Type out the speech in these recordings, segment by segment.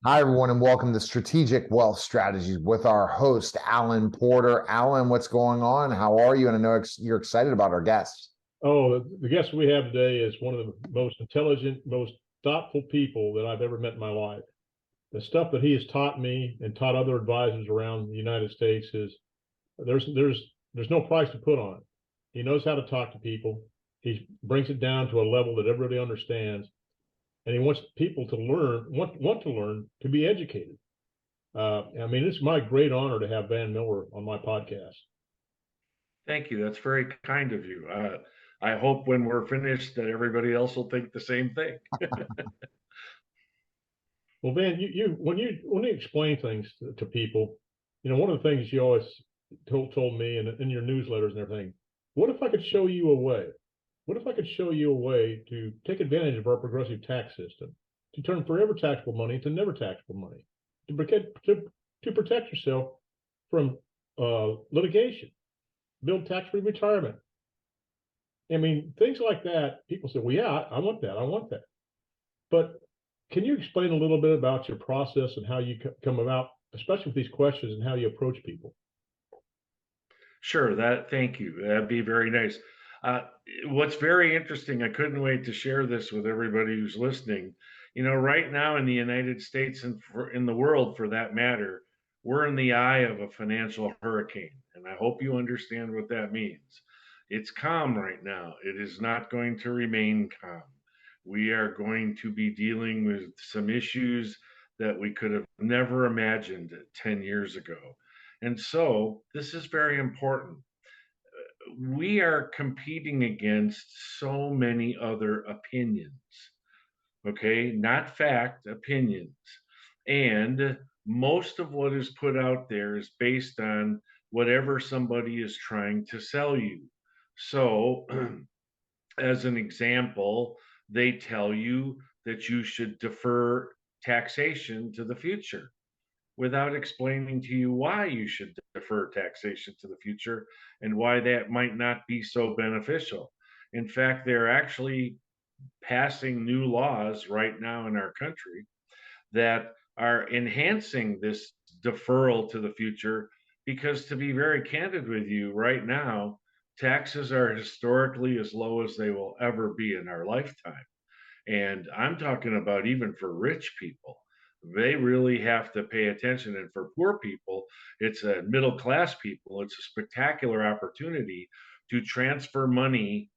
Hi, everyone, and welcome to Strategic Wealth Strategies with our host, Alan Porter. Alan, what's going on? How are you? And I know you're excited about our guests. Oh, the guest we have today is one of the most intelligent, most thoughtful people that I've ever met in my life. The stuff that he has taught me and taught other advisors around the United States is there's no price to put on it. He knows how to talk to people. He brings it down to a level that everybody understands, and he wants people to learn, want to learn, to be educated. I mean, it's my great honor to have Van Miller on my podcast. Thank you. That's very kind of you. I hope when we're finished that everybody else will think the same thing. Well, Van, when you explain things to people, one of the things you always told me in your newsletters and everything, what if I could show you a way? What if I could show you a way to take advantage of our progressive tax system, to turn forever taxable money into never taxable money, to protect yourself from litigation, build tax-free retirement. I mean, things like that. People say, "Well, yeah, I want that. I want that." But can you explain a little bit about your process and how you come about, especially with these questions, and how you approach people? Sure, thank you. That'd be very nice. Uh, what's very interesting, I couldn't wait to share this with everybody who's listening. Right now in the United States and in the world for that matter, we're in the eye of a financial hurricane. And I hope you understand what that means. It's calm right now. It is not going to remain calm. We are going to be dealing with some issues that we could have never imagined 10 years ago. And so this is very important. We are competing against so many other opinions, okay? Not fact, opinions. And most of what is put out there is based on whatever somebody is trying to sell you. So, as an example, they tell you that you should defer taxation to the future without explaining to you why you should defer taxation to the future and why that might not be so beneficial. In fact, they're actually passing new laws right now in our country that are enhancing this deferral to the future because, to be very candid with you, right now, taxes are historically as low as they will ever be in our lifetime. And I'm talking about even for rich people. They really have to pay attention. And for poor people, it's a middle class people, it's a spectacular opportunity to transfer money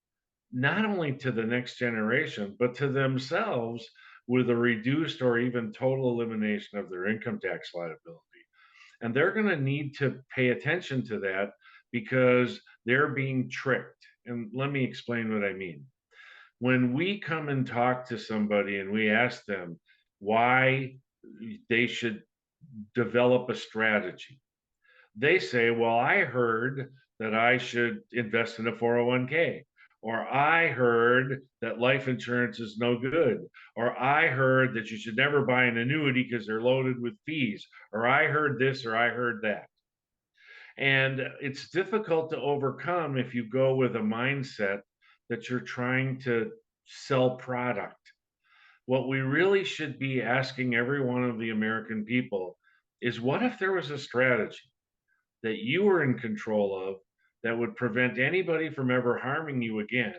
not only to the next generation, but to themselves with a reduced or even total elimination of their income tax liability. And they're going to need to pay attention to that because they're being tricked. And let me explain what I mean. When we come and talk to somebody and we ask them why they should develop a strategy, they say, well, I heard that I should invest in a 401k, or I heard that life insurance is no good, or I heard that you should never buy an annuity because they're loaded with fees, or I heard this, or I heard that. And it's difficult to overcome if you go with a mindset that you're trying to sell product. What we really should be asking every one of the American people is, what if there was a strategy that you were in control of that would prevent anybody from ever harming you again,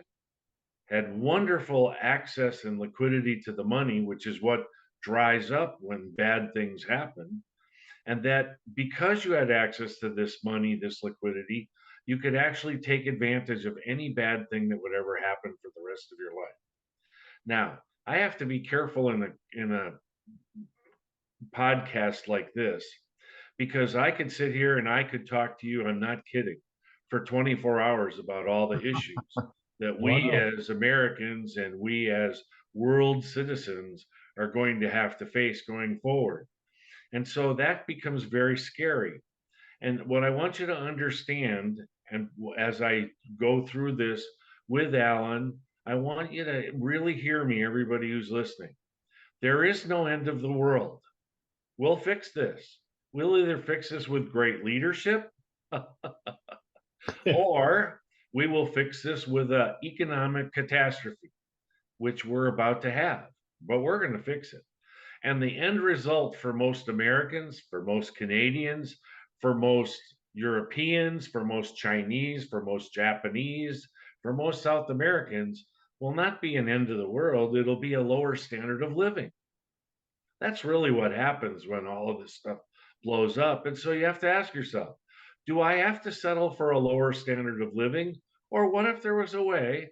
had wonderful access and liquidity to the money, which is what dries up when bad things happen, and that because you had access to this money, this liquidity, you could actually take advantage of any bad thing that would ever happen for the rest of your life. Now, I have to be careful in a podcast like this because I could sit here and I could talk to you, I'm not kidding, for 24 hours about all the issues that we Wow. as Americans and we as world citizens are going to have to face going forward. And so that becomes very scary. And what I want you to understand, and as I go through this with Alan, I want you to really hear me, everybody who's listening. There is no end of the world. We'll fix this. We'll either fix this with great leadership or we will fix this with an economic catastrophe, which we're about to have, but we're going to fix it. And the end result for most Americans, for most Canadians, for most Europeans, for most Chinese, for most Japanese, for most South Americans will not be an end of the world. It'll be a lower standard of living. That's really what happens when all of this stuff blows up. And so you have to ask yourself, do I have to settle for a lower standard of living? Or what if there was a way?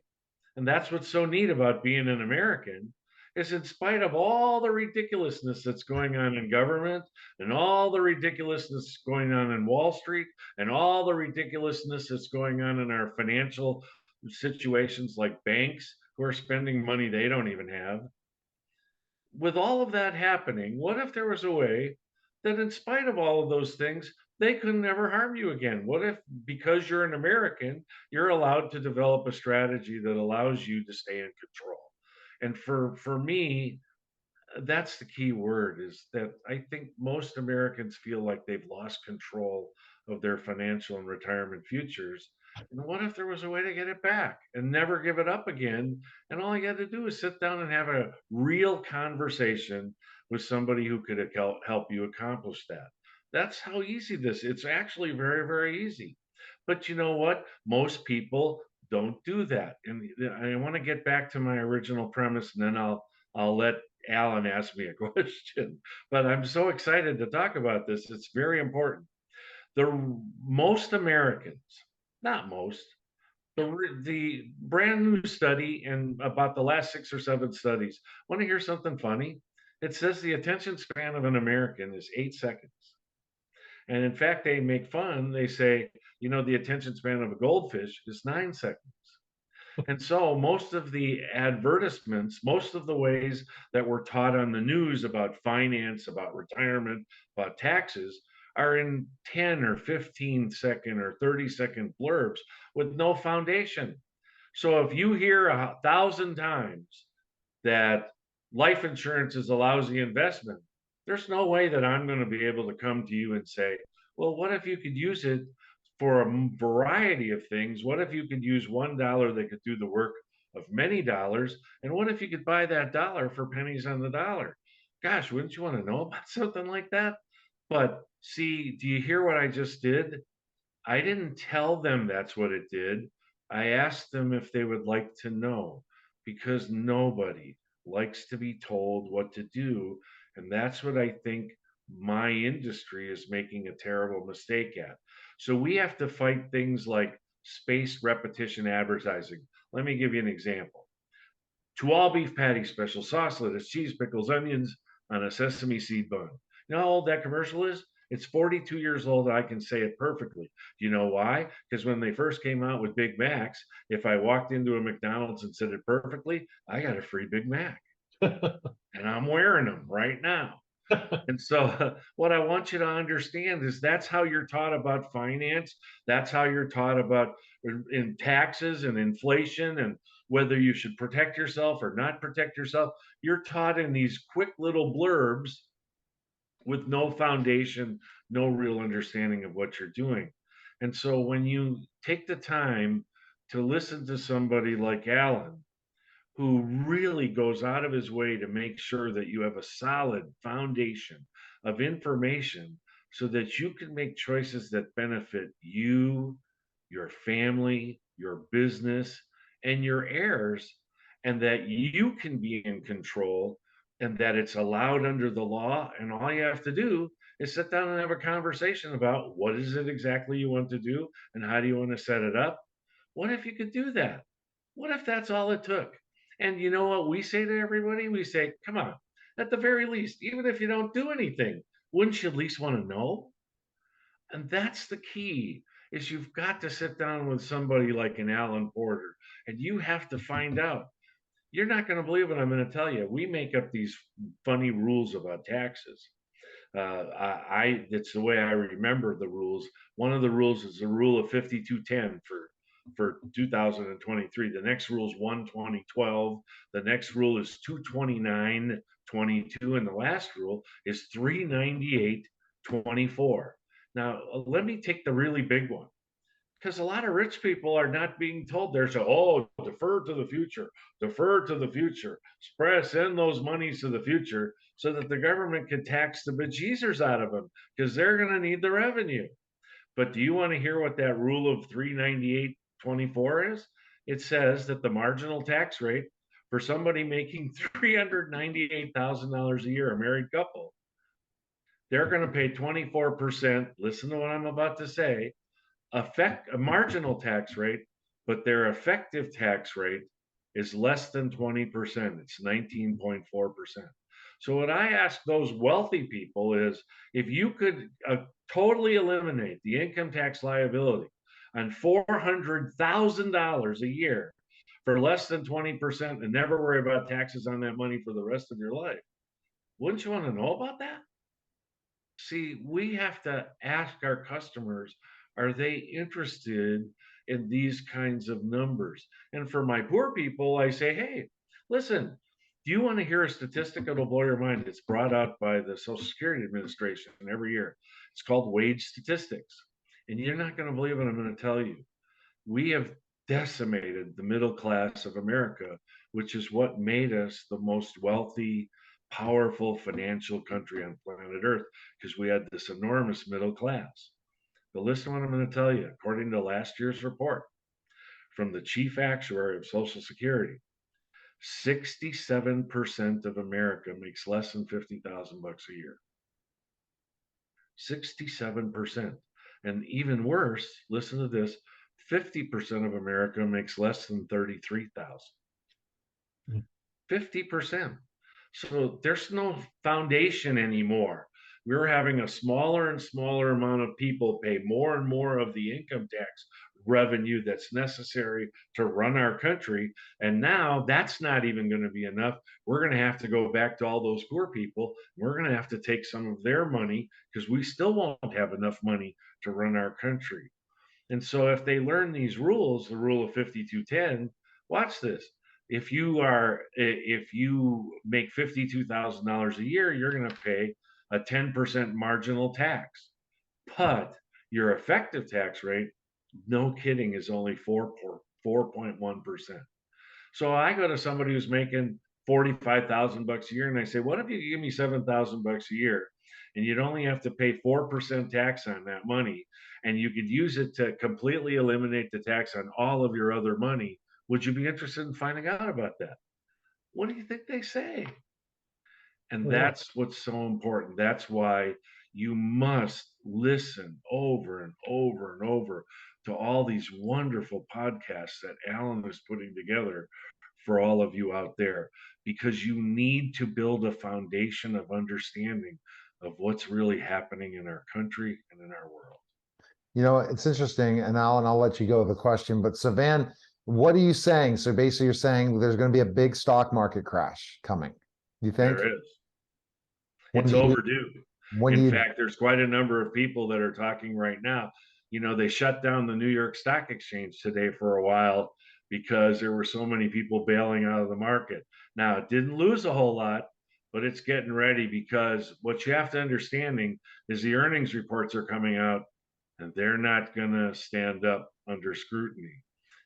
And that's what's so neat about being an American is in spite of all the ridiculousness that's going on in government and all the ridiculousness going on in Wall Street and all the ridiculousness that's going on in our financial situations like banks who are spending money they don't even have, with all of that happening, what if there was a way that, in spite of all of those things, they could never harm you again? What if, because you're an American, you're allowed to develop a strategy that allows you to stay in control? And for me, that's the key word is that I think most Americans feel like they've lost control of their financial and retirement futures. And what if there was a way to get it back and never give it up again? And all you got to do is sit down and have a real conversation with somebody who could help you accomplish that. That's how easy this. It's actually very, very easy. But you know what? Most people don't do that. And I want to get back to my original premise, and then I'll let Alan asked me a question, but I'm so excited to talk about this. It's very important. Most Americans, not most, the brand new study and about the last 6 or 7 studies. Want to hear something funny? It says the attention span of an American is 8 seconds. And in fact, they make fun. They say, the attention span of a goldfish is 9 seconds. And so most of the advertisements, most of the ways that we're taught on the news about finance, about retirement, about taxes are in 10 or 15-second or 30-second blurbs with no foundation. So if you hear 1,000 times that life insurance is a lousy investment, there's no way that I'm going to be able to come to you and say, well, what if you could use it for a variety of things? What if you could use $1 that could do the work of many dollars? And what if you could buy that dollar for pennies on the dollar? Gosh, wouldn't you want to know about something like that? But see, do you hear what I just did? I didn't tell them that's what it did. I asked them if they would like to know because nobody likes to be told what to do. And that's what I think my industry is making a terrible mistake at. So we have to fight things like spaced repetition advertising. Let me give you an example. To all beef patty, special sauce, lettuce, cheese, pickles, onions on a sesame seed bun. You know how old that commercial is? It's 42 years old. I can say it perfectly. Do you know why? Because when they first came out with Big Macs, if I walked into a McDonald's and said it perfectly, I got a free Big Mac. And I'm wearing them right now. And so, what I want you to understand is that's how you're taught about finance. That's how you're taught about in taxes and inflation and whether you should protect yourself or not protect yourself. You're taught in these quick little blurbs with no foundation, no real understanding of what you're doing. And so, when you take the time to listen to somebody like Alan, who really goes out of his way to make sure that you have a solid foundation of information so that you can make choices that benefit you, your family, your business, and your heirs, and that you can be in control and that it's allowed under the law. And all you have to do is sit down and have a conversation about what is it exactly you want to do and how do you want to set it up. What if you could do that? What if that's all it took? And you know what we say to everybody? We say, come on, at the very least, even if you don't do anything, wouldn't you at least want to know? And that's the key is you've got to sit down with somebody like an Alan Porter and you have to find out. You're not going to believe what I'm going to tell you. We make up these funny rules about taxes. It's the way I remember the rules. One of the rules is the rule of 5210 for 2023. The next rule is 12012. The next rule is 22922, and the last rule is 39824. Now, let me take the really big one. because a lot of rich people are not being told. There's defer to the future, defer to the future, send those monies to the future so that the government can tax the bejesus out of them because they're going to need the revenue. But do you want to hear what that rule of 398.24 is? It says that the marginal tax rate for somebody making $398,000 a year, a married couple, they're going to pay 24%. Listen to what I'm about to say. A marginal tax rate, but their effective tax rate is less than 20%. It's 19.4%. So what I ask those wealthy people is if you could totally eliminate the income tax liability on $400,000 a year for less than 20% and never worry about taxes on that money for the rest of your life, wouldn't you want to know about that? See, we have to ask our customers, are they interested in these kinds of numbers? And for my poor people, I say, hey, listen, do you want to hear a statistic that'll blow your mind? It's brought out by the Social Security Administration every year. It's called wage statistics. And you're not going to believe what I'm going to tell you. We have decimated the middle class of America, which is what made us the most wealthy, powerful financial country on planet Earth, because we had this enormous middle class. But listen to what I'm going to tell you. According to last year's report from the chief actuary of Social Security, 67% of America makes less than 50,000 bucks a year. 67%. And even worse, listen to this, 50% of America makes less than 33,000. 50%. So there's no foundation anymore. We're having a smaller and smaller amount of people pay more and more of the income tax revenue that's necessary to run our country. And now that's not even going to be enough. We're going to have to go back to all those poor people. We're going to have to take some of their money because we still won't have enough money to run our country. And so if they learn these rules, the rule of 5210, watch this. If you make $52,000 a year, you're going to pay a 10% marginal tax. But your effective tax rate, no kidding, is only 4.1%. So I go to somebody who's making 45,000 bucks a year and I say, what if you give me 7,000 bucks a year and you'd only have to pay 4% tax on that money and you could use it to completely eliminate the tax on all of your other money? Would you be interested in finding out about that? What do you think they say? And that's what's so important. That's why you must listen over and over and over to all these wonderful podcasts that Alan is putting together for all of you out there, because you need to build a foundation of understanding of what's really happening in our country and in our world. You know, it's interesting, and Alan, I'll let you go with the question, but Savan, what are you saying? So basically you're saying there's going to be a big stock market crash coming. You think? There is. It's overdue. In fact, there's quite a number of people that are talking right now. You know, they shut down the New York Stock Exchange today for a while because there were so many people bailing out of the market. Now, it didn't lose a whole lot, but it's getting ready, because what you have to understanding is the earnings reports are coming out and they're not going to stand up under scrutiny.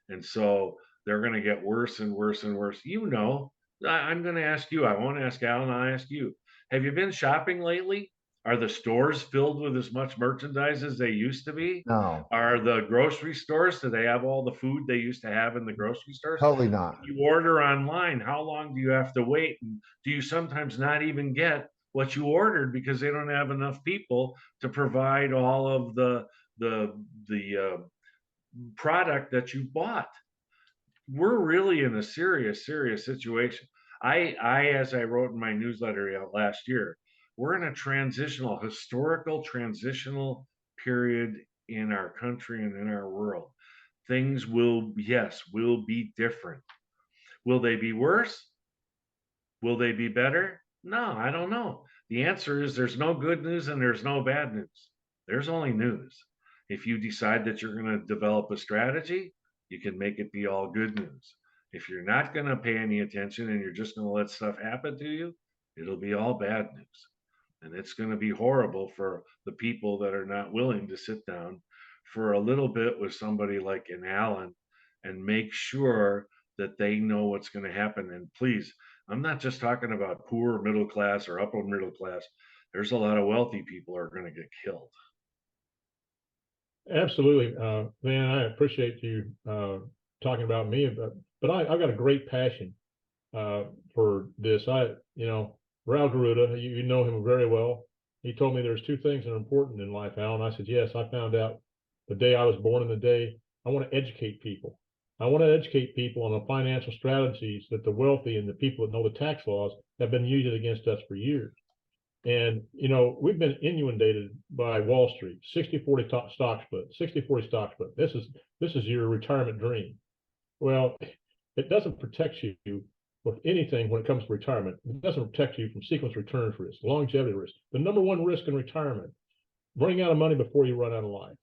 And so they're going to get worse and worse and worse. You know, I'm going to ask you, I won't ask Alan, I'll ask you. Have you been shopping lately? Are the stores filled with as much merchandise as they used to be? No. Are the grocery stores, do they have all the food they used to have in the grocery stores? Totally not. When you order online, how long do you have to wait? And do you sometimes not even get what you ordered because they don't have enough people to provide all of the product that you bought? We're really in a serious situation. As I wrote in my newsletter last year, we're in a historical transitional period in our country and in our world. Things will be different. Will they be worse? Will they be better? No, I don't know. The answer is there's no good news and there's no bad news. There's only news. If you decide that you're going to develop a strategy, you can make it be all good news. If you're not going to pay any attention and you're just going to let stuff happen to you, it'll be all bad news. And it's going to be horrible for the people that are not willing to sit down for a little bit with somebody like an Allen and make sure that they know what's going to happen. And please, I'm not just talking about poor middle class or upper middle class. There's a lot of wealthy people are going to get killed. Absolutely, man. I appreciate you talking about me, but I've got a great passion for this. Raul Garuda, you know him very well. He told me there's two things that are important in life, Alan. I said, yes, I found out the day I was born and the day I want to educate people. I want to educate people on the financial strategies that the wealthy and the people that know the tax laws have been using against us for years. And, we've been inundated by Wall Street, 60-40 stock split, 60-40 stock split. This is your retirement dream. Well, it doesn't protect you with anything when it comes to retirement. It doesn't protect you from sequence returns risk, longevity risk. The number one risk in retirement, running out of money before you run out of life.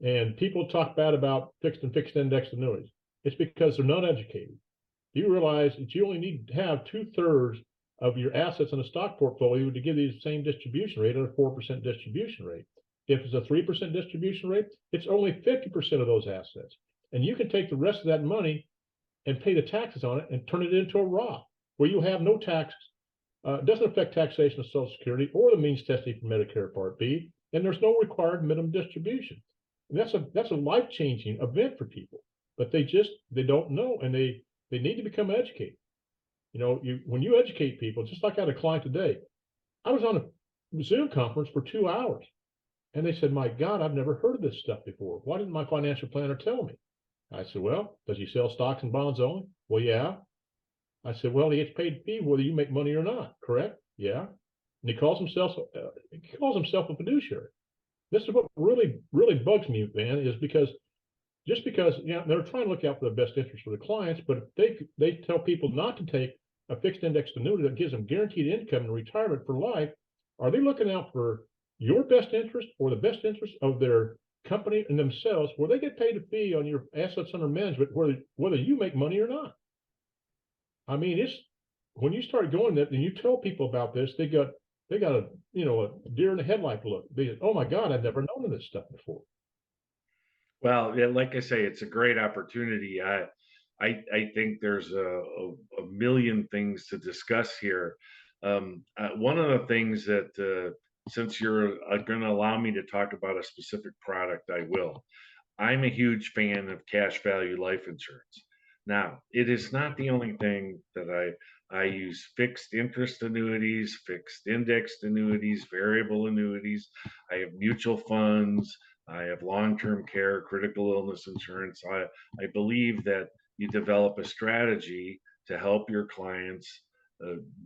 And people talk bad about fixed index annuities. It's because they're not educated. Do you realize that you only need to have 2/3 of your assets in a stock portfolio to give you the same distribution rate at a 4% distribution rate? If it's a 3% distribution rate, it's only 50% of those assets. And you can take the rest of that money and pay the taxes on it and turn it into a Roth where you have no taxes. It doesn't affect taxation of Social Security or the means testing for Medicare Part B, and there's no required minimum distribution. And that's a life-changing event for people, but they don't know, and they need to become educated. When you educate people, just like I had a client today, I was on a Zoom conference for 2 hours, and they said, "My God, I've never heard of this stuff before. Why didn't my financial planner tell me?" I said, "Well, does he sell stocks and bonds only?" "Well, yeah." I said, "Well, he gets paid a fee whether you make money or not, correct?" "Yeah." And he calls himself a fiduciary. This is what really, really bugs me, man, is because they're trying to look out for the best interest for the clients, but if they tell people not to take a fixed index annuity that gives them guaranteed income in retirement for life, are they looking out for your best interest or the best interest of their company and themselves, where they get paid a fee on your assets under management, whether you make money or not? I mean, it's when you start going that and you tell people about this, they got a deer in the headlight look. Oh my God, I've never known of this stuff before. Well, yeah, like I say, it's a great opportunity. I think there's a million things to discuss here. One of the things that, since you're going to allow me to talk about a specific product, I will. I'm a huge fan of cash value life insurance. Now, it is not the only thing that I use fixed interest annuities, fixed indexed annuities, variable annuities. I have mutual funds. I have long-term care, critical illness insurance. I believe that you develop a strategy to help your clients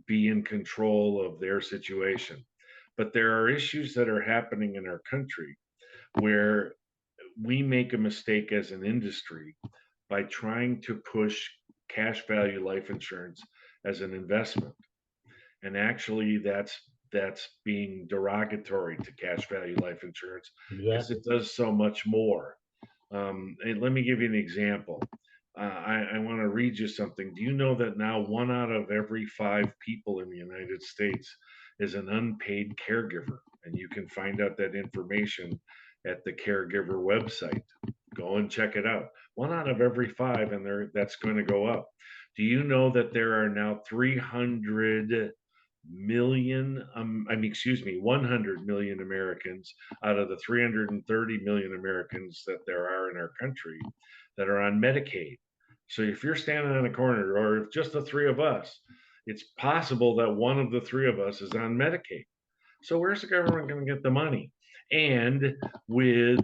be in control of their situation. But there are issues that are happening in our country where we make a mistake as an industry by trying to push cash value life insurance as an investment. And actually that's being derogatory to cash value life insurance because Exactly. it does so much more. And let me give you an example. I want to read you something. Do you know that now 1 out of every 5 people in the United States is an unpaid caregiver? And you can find out that information at the caregiver website. Go and check it out. 1 out of every 5, and that's going to go up. Do you know that there are now 300 million, 100 million Americans out of the 330 million Americans that there are in our country that are on Medicaid? So if you're standing on a corner, or if just the three of us, it's possible that one of the three of us is on Medicaid. So where's the government going to get the money? And with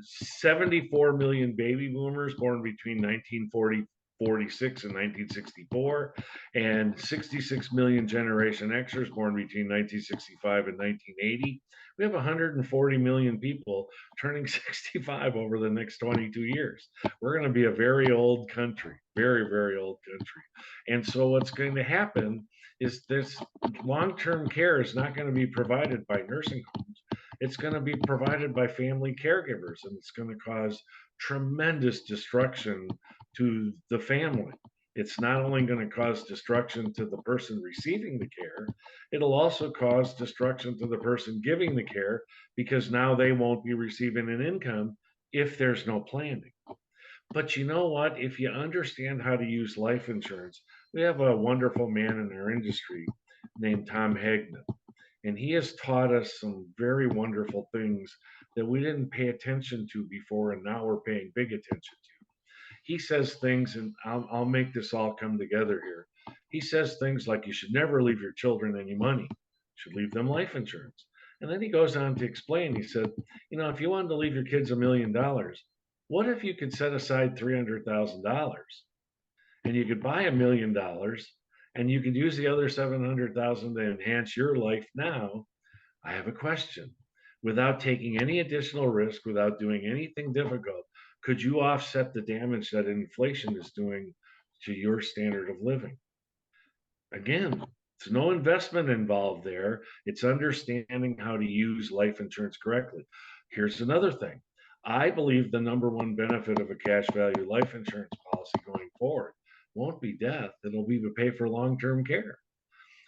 74 million baby boomers born between 1946 and 1964, and 66 million Generation Xers born between 1965 and 1980, we have 140 million people turning 65 over the next 22 years. We're going to be a very old country, very, very old country. And so what's going to happen is this long-term care is not going to be provided by nursing homes. It's going to be provided by family caregivers, and it's going to cause tremendous destruction to the family. It's not only going to cause destruction to the person receiving the care, it'll also cause destruction to the person giving the care, because now they won't be receiving an income if there's no planning. But you know what? If you understand how to use life insurance, we have a wonderful man in our industry named Tom Hagman, and he has taught us some very wonderful things that we didn't pay attention to before, and now we're paying big attention to. He says things, and I'll make this all come together here. He says things like you should never leave your children any money, you should leave them life insurance. And then he goes on to explain, he said, if you wanted to leave your kids $1 million, what if you could set aside $300,000 and you could buy $1 million and you could use the other 700,000 to enhance your life now? I have a question. Without taking any additional risk, without doing anything difficult, could you offset the damage that inflation is doing to your standard of living? Again, there's no investment involved there. It's understanding how to use life insurance correctly. Here's another thing. I believe the number one benefit of a cash value life insurance policy going forward won't be death. It'll be to pay for long-term care.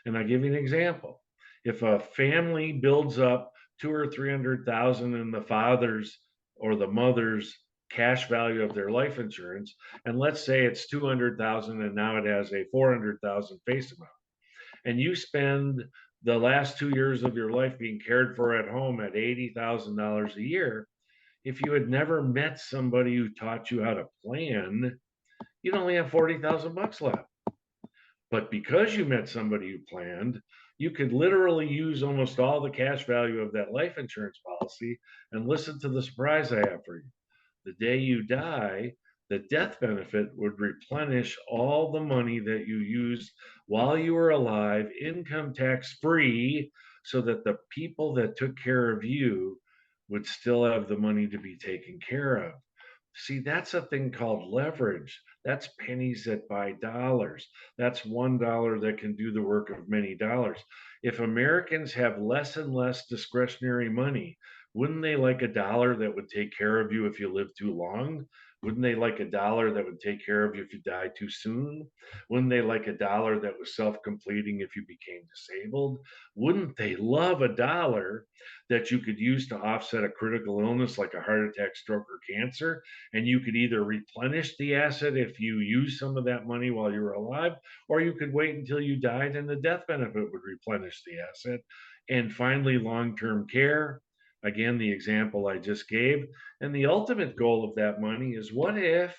And I give you an example. If a family builds up 200,000 or 300,000 in the father's or the mother's cash value of their life insurance, and let's say it's 200,000 and now it has a 400,000 face amount, and you spend the last 2 years of your life being cared for at home at $80,000 a year, if you had never met somebody who taught you how to plan, you'd only have 40,000 bucks left. But because you met somebody who planned, you could literally use almost all the cash value of that life insurance policy. And listen to the surprise I have for you. The day you die, the death benefit would replenish all the money that you used while you were alive, income tax free, so that the people that took care of you would still have the money to be taken care of. See, that's a thing called leverage. That's pennies that buy dollars. That's $1 that can do the work of many dollars. If Americans have less and less discretionary money, wouldn't they like a dollar that would take care of you if you live too long? Wouldn't they like a dollar that would take care of you if you die too soon? Wouldn't they like a dollar that was self completing if you became disabled? Wouldn't they love a dollar that you could use to offset a critical illness like a heart attack, stroke, or cancer? And you could either replenish the asset if you use some of that money while you were alive, or you could wait until you died and the death benefit would replenish the asset. And finally, long-term care. Again, the example I just gave. And the ultimate goal of that money is what if,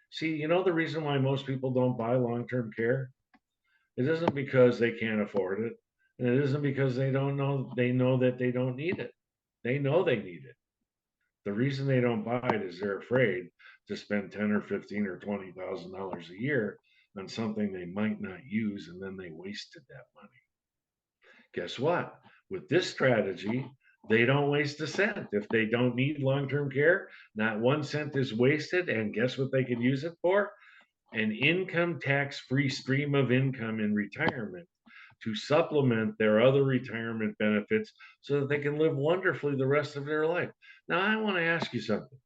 see, the reason why most people don't buy long-term care? It isn't because they can't afford it. And it isn't because they know that they don't need it. They know they need it. The reason they don't buy it is they're afraid to spend 10 or 15 or $20,000 a year on something they might not use, and then they wasted that money. Guess what? With this strategy, they don't waste a cent. If they don't need long-term care, not 1 cent is wasted. And guess what they could use it for? An income tax-free stream of income in retirement to supplement their other retirement benefits so that they can live wonderfully the rest of their life. Now, I want to ask you something.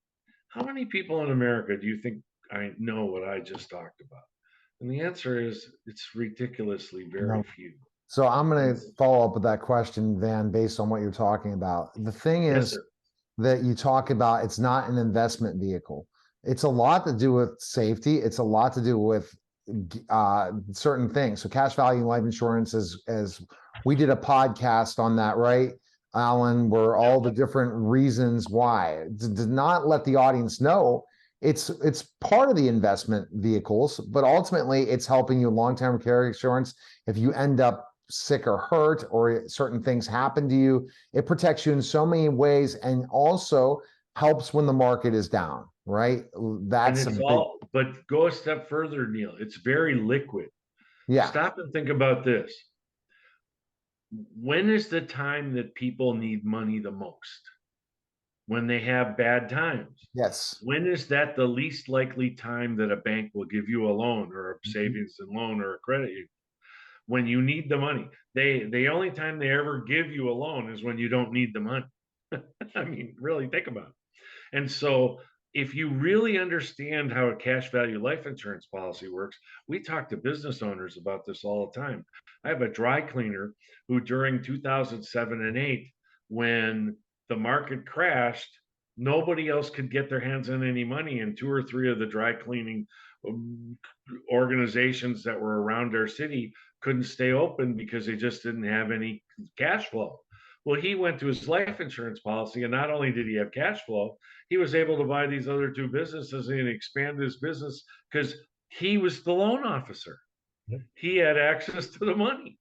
How many people in America do you think I know what I just talked about? And the answer is it's ridiculously very No. few. So I'm going to follow up with that question, Van, based on what you're talking about. The thing Yes, is sir. that you talk about, it's not an investment vehicle. It's a lot to do with safety. It's a lot to do with certain things. So cash value life insurance is, as we did a podcast on that, right, Alan, where all the different reasons why. Did not let the audience know it's part of the investment vehicles, but ultimately it's helping you long-term care insurance. If you end up sick or hurt or certain things happen to you, it protects you in so many ways and also helps when the market is down, right? That's And a it's big, all, but go a step further, Neil. It's very liquid. yeah, Stop and think about this. When is the time that people need money the most? When they have bad times. yes. When is that the least likely time that a bank will give you a loan or a savings and loan or a credit union? When you need the money. The only time they ever give you a loan is when you don't need the money. I mean, really think about it. And so if you really understand how a cash value life insurance policy works, we talk to business owners about this all the time. I have a dry cleaner who during 2007 and 8, when the market crashed, Nobody else could get their hands on any money, and 2 or 3 of the dry cleaning um, organizations that were around our city couldn't stay open because they just didn't have any cash flow. Well, he went to his life insurance policy, and not only did he have cash flow, he was able to buy these other 2 businesses and expand his business because he was the loan officer. Yep. He had access to the money.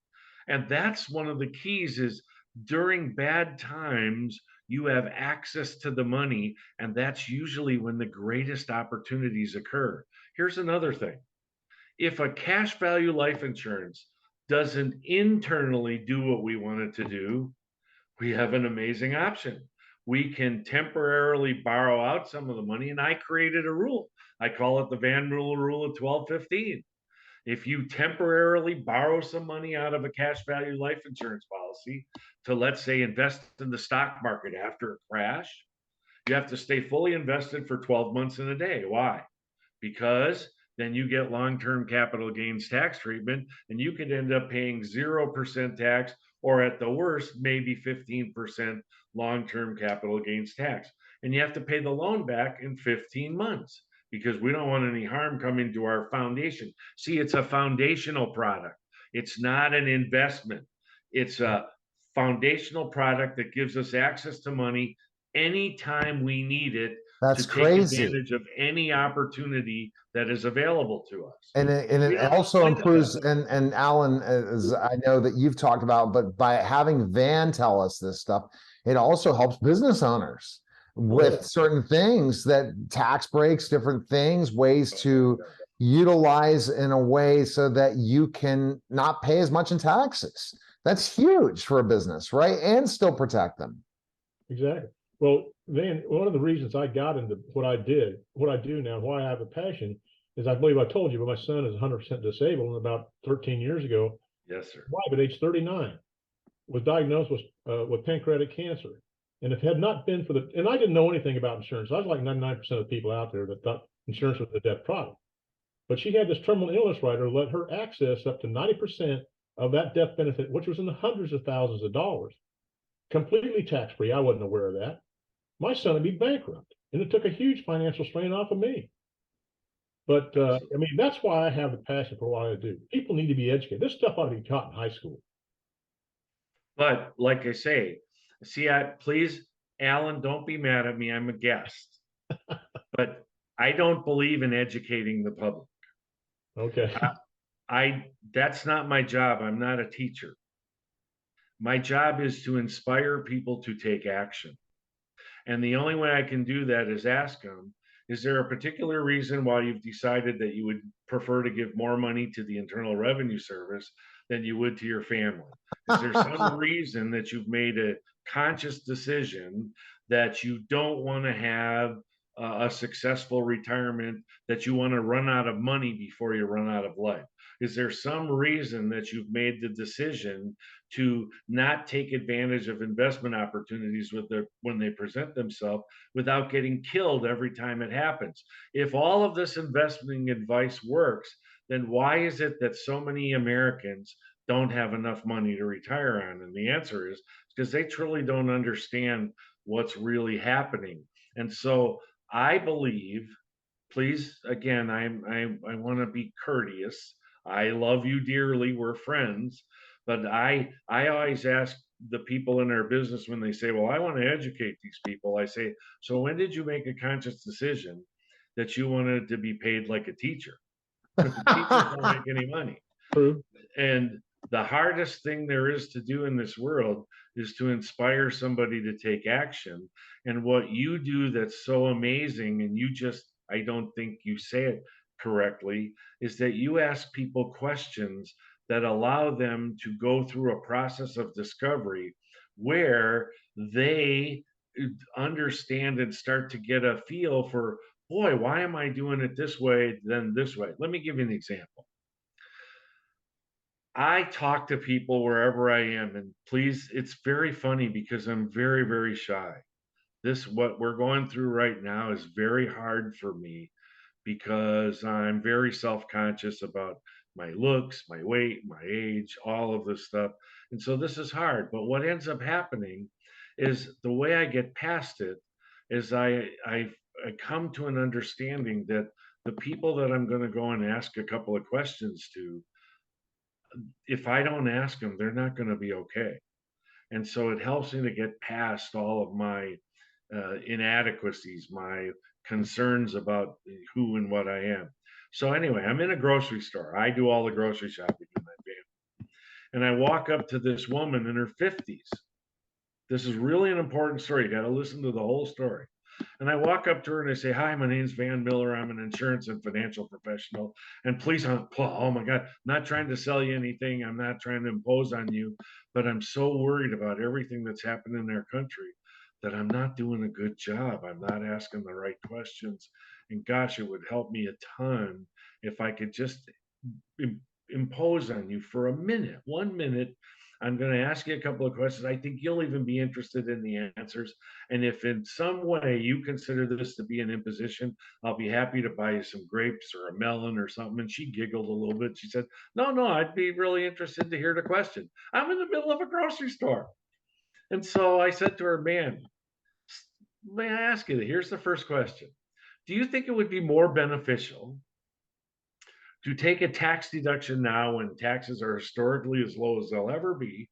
And that's one of the keys is during bad times, you have access to the money, and that's usually when the greatest opportunities occur. Here's another thing. If a cash value life insurance doesn't internally do what we want it to do, we have an amazing option. We can temporarily borrow out some of the money, and I created a rule. I call it the Van Mueller rule of 1215. If you temporarily borrow some money out of a cash value life insurance policy to, let's say, invest in the stock market after a crash, you have to stay fully invested for 12 months and a day. Why? Because then you get long-term capital gains tax treatment, and you could end up paying 0% tax, or at the worst, maybe 15% long-term capital gains tax. And you have to pay the loan back in 15 months because we don't want any harm coming to our foundation. See, it's a foundational product. It's not an investment. It's a foundational product that gives us access to money anytime we need it to That's take crazy. advantage of any opportunity that is available to us. And We it don't also think of improves, that. and Alan, as I know that you've talked about, but by having Van tell us this stuff, it also helps business owners with yeah. certain things, that tax breaks, different things, ways to utilize in a way so that you can not pay as much in taxes. That's huge for a business, right? And still protect them. Exactly. Well, then one of the reasons I got into what I do now, why I have a passion is I believe I told you, but my son is 100% disabled. And about 13 years ago, Yes, sir. wife at age 39 was diagnosed with pancreatic cancer. And if it had not been for and I didn't know anything about insurance. I was like 99% of the people out there that thought insurance was a death product. But she had this terminal illness rider let her access up to 90% of that death benefit, which was in the hundreds of thousands of dollars, completely tax-free. I wasn't aware of that. My son would be bankrupt, and it took a huge financial strain off of me. But I mean, that's why I have the passion for what I do. People need to be educated. This stuff ought to be taught in high school. But like I say, see, please, Alan, don't be mad at me. I'm a guest, but I don't believe in educating the public. Okay. That's not my job. I'm not a teacher. My job is to inspire people to take action. And the only way I can do that is ask them, is there a particular reason why you've decided that you would prefer to give more money to the Internal Revenue Service than you would to your family? Is there some reason that you've made a conscious decision that you don't want to have a successful retirement, that you want to run out of money before you run out of life? Is there some reason that you've made the decision to not take advantage of investment opportunities when they present themselves without getting killed every time it happens? If all of this investing advice works, then why is it that so many Americans don't have enough money to retire on? And the answer is because they truly don't understand what's really happening. And so I believe, please, again, I want to be courteous. I love you dearly. We're friends, but I always ask the people in our business when they say, "Well, I want to educate these people." I say, "So when did you make a conscious decision that you wanted to be paid like a teacher?" Teachers don't make any money. True. And the hardest thing there is to do in this world is to inspire somebody to take action. And what you do that's so amazing, and I don't think you say it correctly, is that you ask people questions that allow them to go through a process of discovery where they understand and start to get a feel for, boy, why am I doing it this way than this way? Let me give you an example. I talk to people wherever I am, and please, it's very funny because I'm very, very shy. What we're going through right now is very hard for me because I'm very self-conscious about my looks, my weight, my age, all of this stuff. And so this is hard. But what ends up happening is the way I get past it is I come to an understanding that the people that I'm going to go and ask a couple of questions to, if I don't ask them, they're not going to be okay. And so it helps me to get past all of my inadequacies, my concerns about who and what I am. So anyway, I'm in a grocery store. I do all the grocery shopping in my family. And I walk up to this woman in her 50s. This is really an important story. You got to listen to the whole story. And I walk up to her and I say, "Hi, my name's Van Miller. I'm an insurance and financial professional. And please, oh my God, I'm not trying to sell you anything. I'm not trying to impose on you, but I'm so worried about everything that's happened in our country that I'm not doing a good job. I'm not asking the right questions. And gosh, it would help me a ton if I could just impose on you for a minute, 1 minute. I'm going to ask you a couple of questions. I think you'll even be interested in the answers. And if in some way you consider this to be an imposition, I'll be happy to buy you some grapes or a melon or something." And she giggled a little bit. She said, "No, no, I'd be really interested to hear the question. I'm in the middle of a grocery store." And so I said to her, "Man, may I ask you, here's the first question. Do you think it would be more beneficial to take a tax deduction now when taxes are historically as low as they'll ever be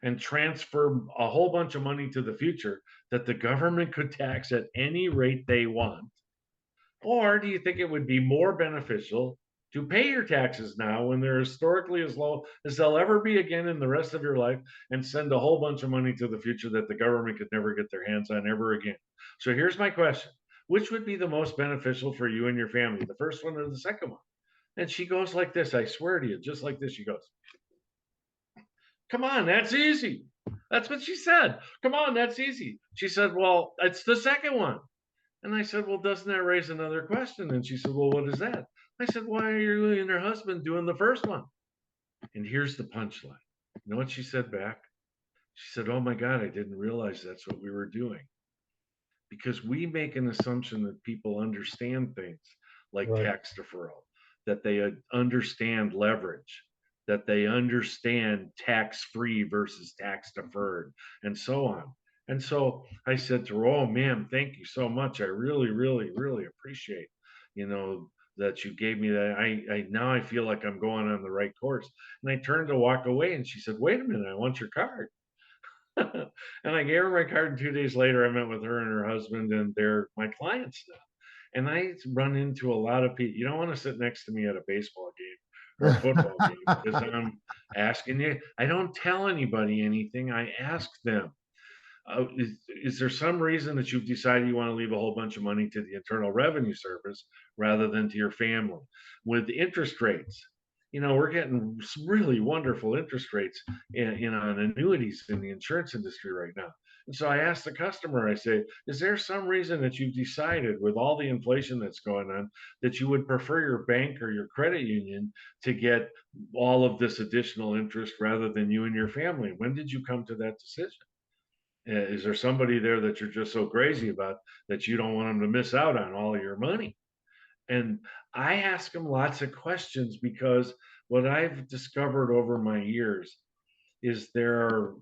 and transfer a whole bunch of money to the future that the government could tax at any rate they want? Or do you think it would be more beneficial to pay your taxes now when they're historically as low as they'll ever be again in the rest of your life and send a whole bunch of money to the future that the government could never get their hands on ever again?" So here's my question. Which would be the most beneficial for you and your family, the first one or the second one? And she goes like this, I swear to you, just like this. She goes, "Come on, that's easy." That's what she said. "Come on, that's easy." She said, "Well, it's the second one." And I said, "Well, doesn't that raise another question?" And she said, "Well, what is that?" I said, "Why are you and your husband doing the first one?" And here's the punchline. You know what she said back? She said, "Oh my God, I didn't realize that's what we were doing." Because we make an assumption that people understand things like Right. tax deferral, that they understand leverage, that they understand tax free versus tax deferred, and so on. And so I said to her, "Oh, ma'am, thank you so much. I really, really, really appreciate, that you gave me that. I now I feel like I'm going on the right course." And I turned to walk away, and she said, "Wait a minute, I want your card." And I gave her my card, and 2 days later, I met with her and her husband, and they're my clients now. And I run into a lot of people. You don't want to sit next to me at a baseball game or a football game because I'm asking you. I don't tell anybody anything. I ask them, is there some reason that you've decided you want to leave a whole bunch of money to the Internal Revenue Service rather than to your family? With interest rates, we're getting some really wonderful interest rates on annuities in the insurance industry right now. And so I asked the customer, I say, "Is there some reason that you've decided with all the inflation that's going on that you would prefer your bank or your credit union to get all of this additional interest rather than you and your family? When did you come to that decision? Is there somebody there that you're just so crazy about that you don't want them to miss out on all of your money?" And I ask them lots of questions because what I've discovered over my years is there are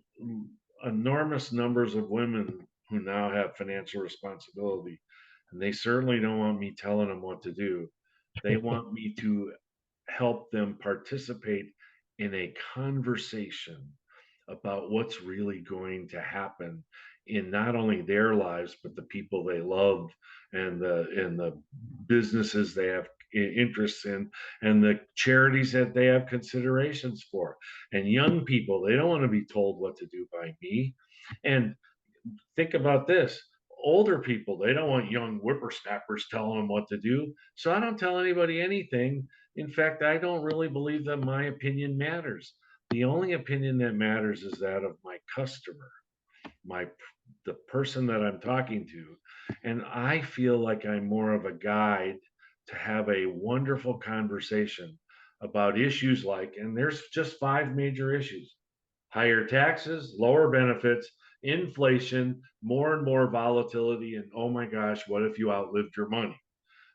enormous numbers of women who now have financial responsibility. And they certainly don't want me telling them what to do. They want me to help them participate in a conversation about what's really going to happen in not only their lives but the people they love and the businesses they have interests in and the charities that they have considerations for. And young people, they don't want to be told what to do by me. And think about this. Older people, they don't want young whippersnappers telling them what to do. So I don't tell anybody anything. In fact, I don't really believe that my opinion matters. The only opinion that matters is that of my customer, my the person that I'm talking to. And I feel like I'm more of a guide to have a wonderful conversation about issues like, and there's just 5 major issues: higher taxes, lower benefits, inflation, more and more volatility, and oh my gosh, what if you outlived your money?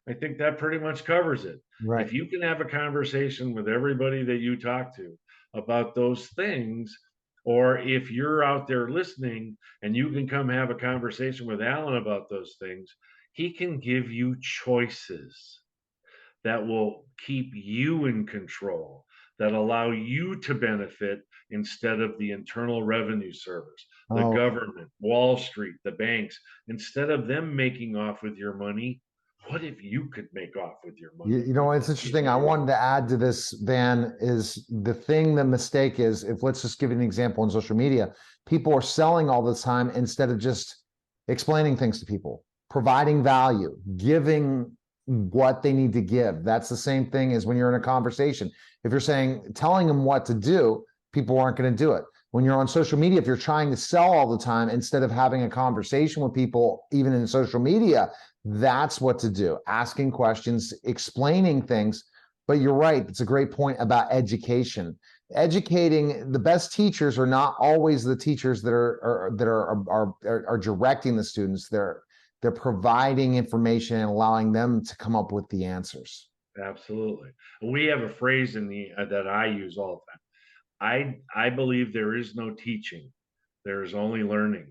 I think that pretty much covers it. Right. If you can have a conversation with everybody that you talk to about those things, Or if you're out there listening and you can come have a conversation with Alan about those things, he can give you choices that will keep you in control, that allow you to benefit instead of the Internal Revenue Service, the Oh, government, Wall Street, the banks. Instead of them making off with your money, what if you could make off with your money? you know, it's interesting. I wanted to add to this, Van, is the mistake is, if let's just give you an example in social media, people are selling all the time instead of just explaining things to people, providing value, giving what they need to give. That's the same thing as when you're in a conversation. If you're telling them what to do, people aren't going to do it. When you're on social media, if you're trying to sell all the time instead of having a conversation with people, even in social media, that's what to do. Asking questions, explaining things. But you're right. It's a great point about education. Educating, the best teachers are not always the teachers that are directing the students. They're providing information and allowing them to come up with the answers. Absolutely. We have a phrase in the that I use all the time. I believe there is no teaching. There is only learning.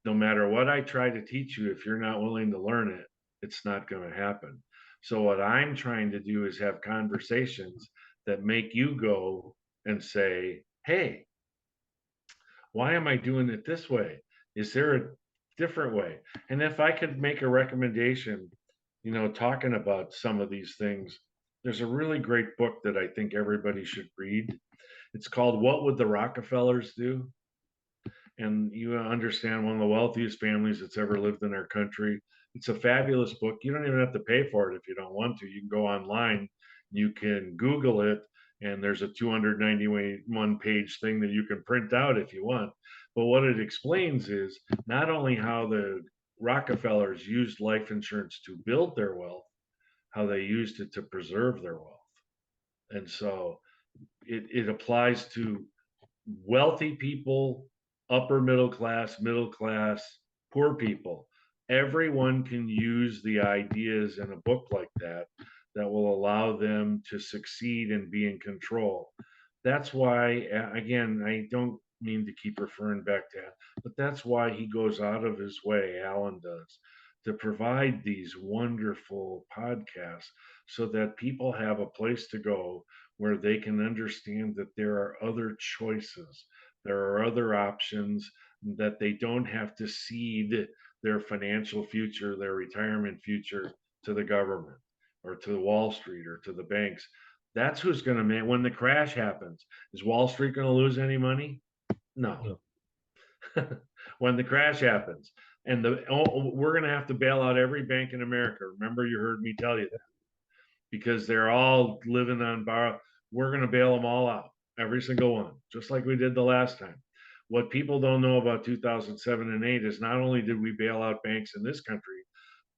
No matter what I try to teach you, if you're not willing to learn it, it's not going to happen. So what I'm trying to do is have conversations that make you go and say, "Hey, why am I doing it this way? Is there a different way?" And if I could make a recommendation, talking about some of these things, there's a really great book that I think everybody should read. It's called What Would the Rockefellers Do? And you understand one of the wealthiest families that's ever lived in our country. It's a fabulous book. You don't even have to pay for it if you don't want to. You can go online, you can Google it, and there's a 291 page thing that you can print out if you want. But what it explains is not only how the Rockefellers used life insurance to build their wealth, how they used it to preserve their wealth. And so it applies to wealthy people, upper middle class, poor people. Everyone can use the ideas in a book like that that will allow them to succeed and be in control. That's why, again, I don't mean to keep referring back to that, but that's why he goes out of his way, Alan does, to provide these wonderful podcasts so that people have a place to go where they can understand that there are other choices, there are other options, that they don't have to cede their financial future, their retirement future to the government or to Wall Street or to the banks. That's who's going to make when the crash happens. Is Wall Street going to lose any money? No. When the crash happens, and we're going to have to bail out every bank in America. Remember, you heard me tell you that, because they're all living on borrow. We're going to bail them all out, every single one, just like we did the last time. What people don't know about 2007 and 8 is not only did we bail out banks in this country,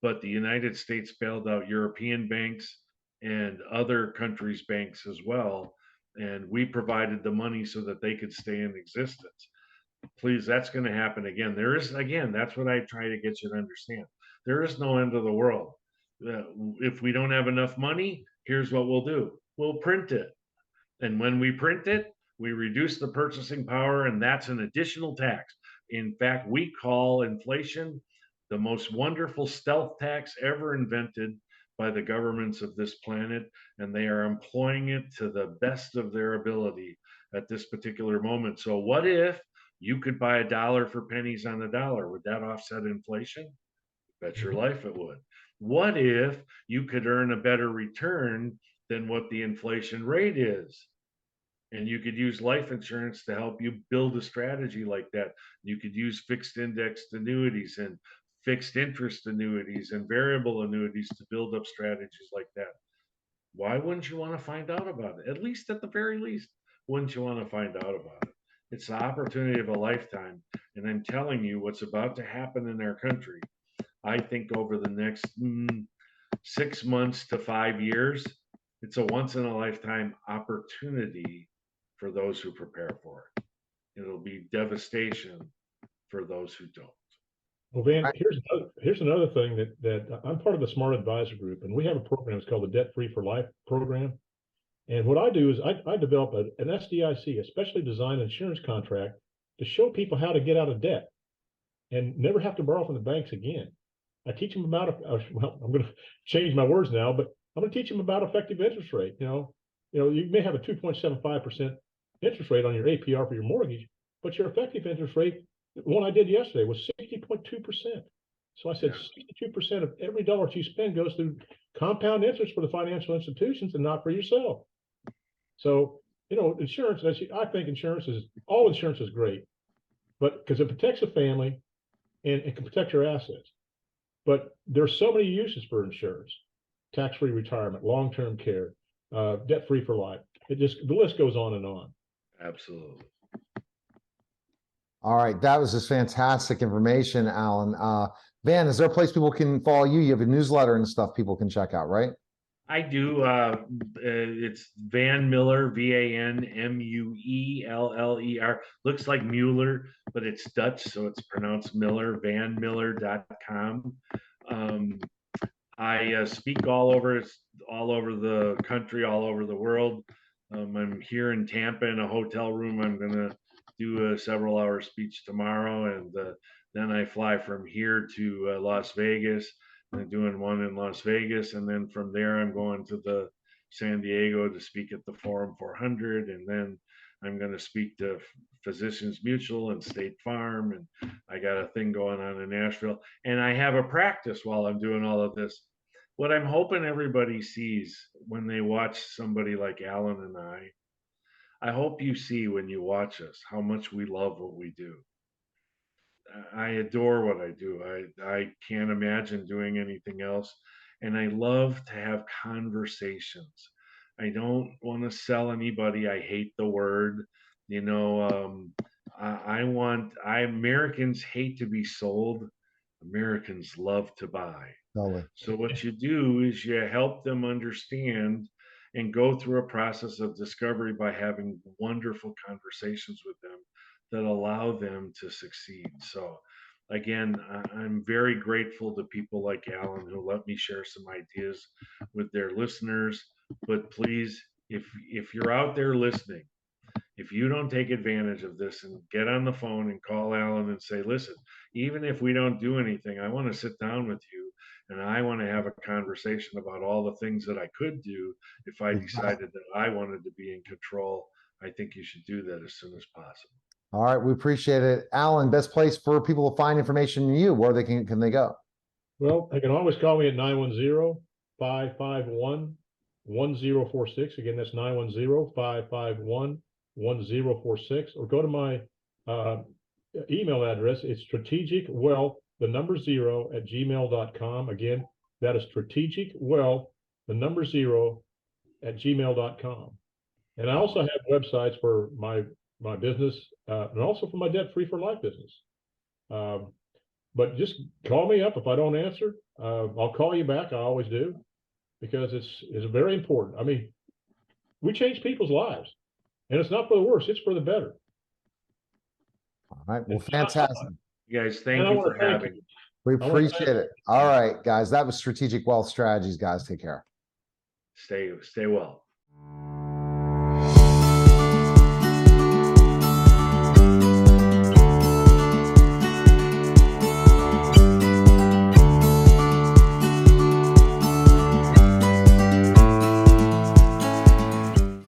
but the United States bailed out European banks and other countries' banks as well. And we provided the money so that they could stay in existence. Please, that's going to happen again. There is, again, that's what I try to get you to understand. There is no end of the world. If we don't have enough money, here's what we'll do: we'll print it. And when we print it, we reduce the purchasing power, and that's an additional tax. In fact, we call inflation the most wonderful stealth tax ever invented by the governments of this planet, and they are employing it to the best of their ability at this particular moment. So, what if you could buy a dollar for pennies on the dollar? Would that offset inflation? Bet your life it would. What if you could earn a better return than what the inflation rate is? And you could use life insurance to help you build a strategy like that. You could use fixed indexed annuities and fixed interest annuities and variable annuities to build up strategies like that. Why wouldn't you want to find out about it? At least, at the very least, wouldn't you want to find out about it? It's the opportunity of a lifetime. And I'm telling you, what's about to happen in our country, I think over the next 6 months to 5 years, it's a once in a lifetime opportunity for those who prepare for it. It'll be devastation for those who don't. Well, Van, here's another thing that I'm part of the Smart Advisor Group, and we have a program. It's called the Debt Free for Life program. And what I do is I develop an SDIC, a specially designed insurance contract, to show people how to get out of debt and never have to borrow from the banks again. I teach them about, well, I'm going to change my words now, but I'm going to teach them about effective interest rate. You may have a 2.75% interest rate on your APR for your mortgage, but your effective interest rate, the one I did yesterday, was 60.2%. So I said 62% of every dollar that you spend goes through compound interest for the financial institutions and not for yourself. So, insurance, I think all insurance is great, but because it protects the family and it can protect your assets. But there's so many uses for insurance: tax-free retirement, long-term care, debt-free for life. The list goes on and on. Absolutely. All right, that was just fantastic information, Alan. Van, is there a place people can follow you? You have a newsletter and stuff people can check out, right? I do. It's Van Mueller, VANMUELLER. Looks like Mueller, but it's Dutch, so it's pronounced Miller. VanMiller.com. I speak all over the country, all over the world. I'm here in Tampa in a hotel room. I'm going to do a several-hour speech tomorrow, and then I fly from here to Las Vegas. I'm doing one in Las Vegas, and then from there I'm going to the San Diego to speak at the Forum 400, and then I'm going to speak to Physicians Mutual and State Farm, and I got a thing going on in Nashville, and I have a practice while I'm doing all of this. What I'm hoping everybody sees when they watch somebody like Alan and I hope you see when you watch us how much we love what we do. I adore what I do. I can't imagine doing anything else. And I love to have conversations. I don't want to sell anybody. I hate the word. Americans hate to be sold. Americans love to buy. Totally. So what you do is you help them understand and go through a process of discovery by having wonderful conversations with them that allow them to succeed. So again, I'm very grateful to people like Alan who let me share some ideas with their listeners. But please, if you're out there listening, if you don't take advantage of this and get on the phone and call Alan and say, listen, even if we don't do anything, I want to sit down with you and I want to have a conversation about all the things that I could do if I decided that I wanted to be in control. I think you should do that as soon as possible. All right, we appreciate it. Alan, best place for people to find information in you, where can they go? Well, they can always call me at 910-551-1046. Again, that's 910-551-1046, or go to my email address. It's strategicwealth0@gmail.com. Again, that is strategicwealth0@gmail.com. And I also have websites for my business and also for my debt-free for life business. But just call me up if I don't answer. I'll call you back. I always do, because it's very important. I mean, we change people's lives, and it's not for the worse; it's for the better. All right. Well, fantastic. You guys, thank you for having me. We appreciate it. All right, guys. That was Strategic Wealth Strategies, guys. Take care. Stay well.